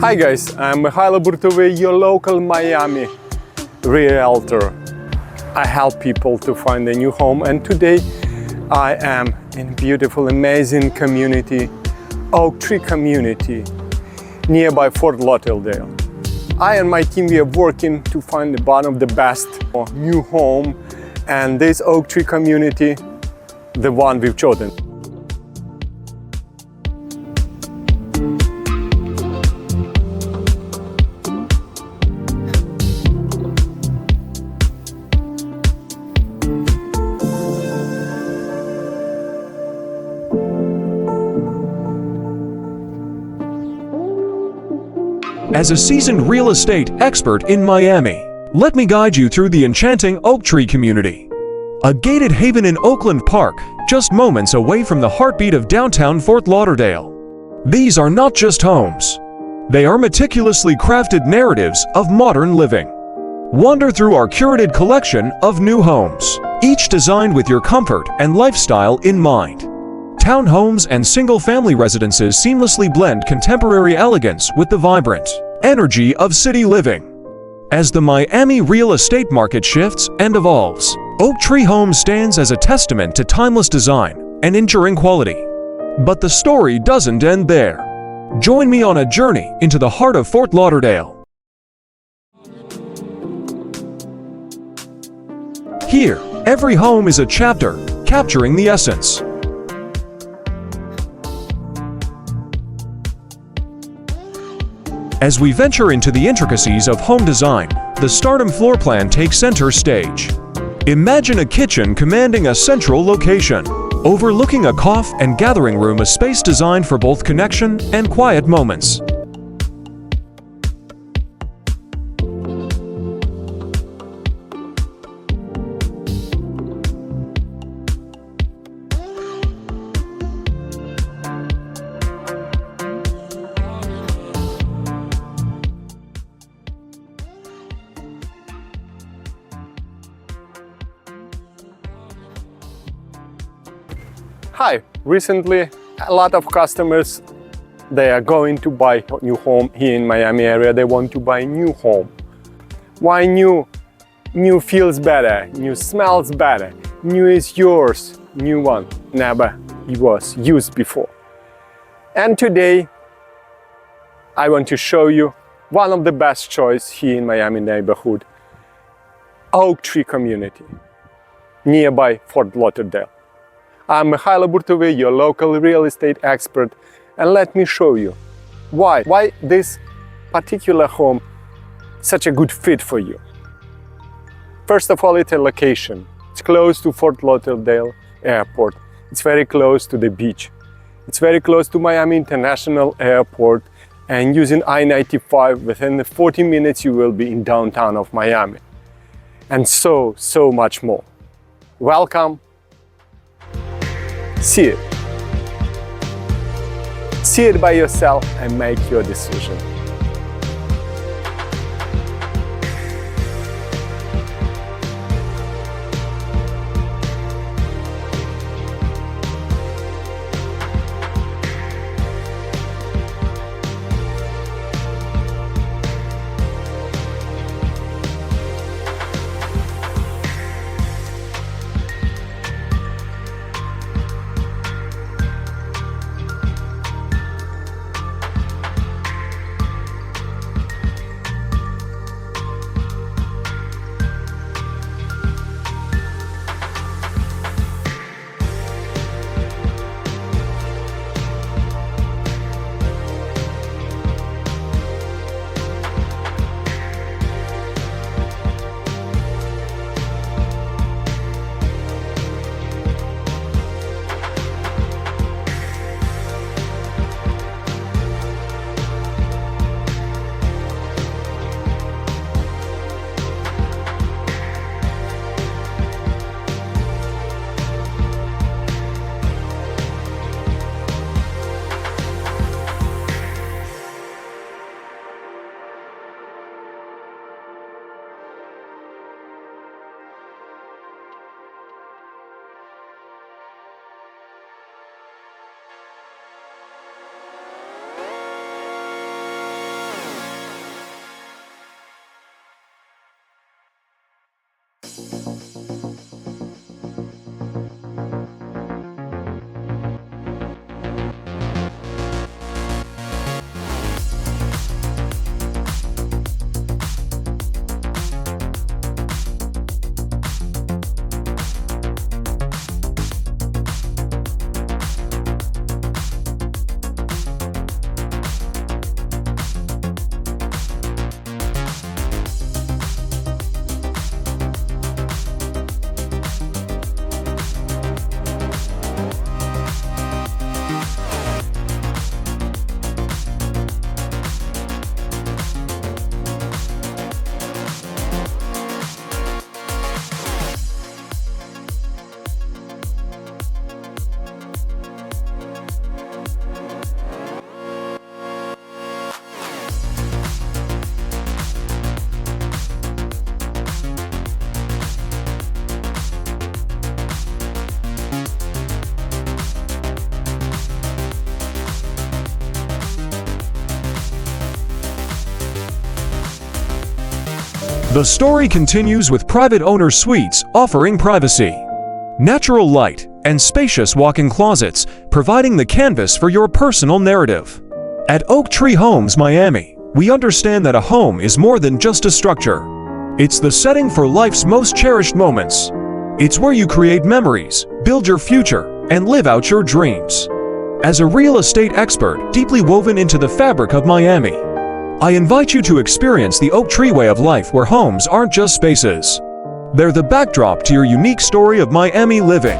Hi guys, I'm MYKHAILO, your local Miami Realtor. I help people to find a new home, and today I am in beautiful, amazing community, Oak Tree community, nearby Fort Lauderdale. I and my team, we are working to find one of the best new home, and this Oak Tree community, the one we've chosen. As a seasoned real estate expert in Miami, let me guide you through the enchanting Oak Tree community. A gated haven in Oakland Park, just moments away from the heartbeat of downtown Fort Lauderdale. These are not just homes. They are meticulously crafted narratives of modern living. Wander through our curated collection of new homes, each designed with your comfort and lifestyle in mind. Townhomes and single-family residences seamlessly blend contemporary elegance with the vibrant energy of city living. As the Miami real estate market shifts and evolves, Oak Tree Homes stands as a testament to timeless design and enduring quality. But the story doesn't end there. Join me on a journey into the heart of Fort Lauderdale. Here, every home is a chapter, capturing the essence. As we venture into the intricacies of home design, the Stardom Floorplan takes center stage. Imagine a kitchen commanding a central location, overlooking a cough and gathering room, a space designed for both connection and quiet moments. Hi, recently a lot of customers, they are going to buy a new home here in Miami area. They want to buy a new home. Why new? New feels better, new smells better, new is yours, new one never was used before. And today I want to show you one of the best choice here in Miami neighborhood, Oak Tree community, nearby Fort Lauderdale. I'm MYKHAILO, your local real estate expert, and let me show you why this particular home such a good fit for you. First of all, it's a location. It's close to Fort Lauderdale Airport. It's very close to the beach. It's very close to Miami International Airport, and using I-95, within 40 minutes you will be in downtown of Miami. And so much more. Welcome. See it. See it by yourself and make your decision. The story continues with private owner suites offering privacy, natural light, and spacious walk-in closets, providing the canvas for your personal narrative. At Oaktree Homes, Miami, we understand that a home is more than just a structure. It's the setting for life's most cherished moments. It's where you create memories, build your future, and live out your dreams. As a real estate expert deeply woven into the fabric of Miami, I invite you to experience the Oaktree way of life, where homes aren't just spaces. They're the backdrop to your unique story of Miami living.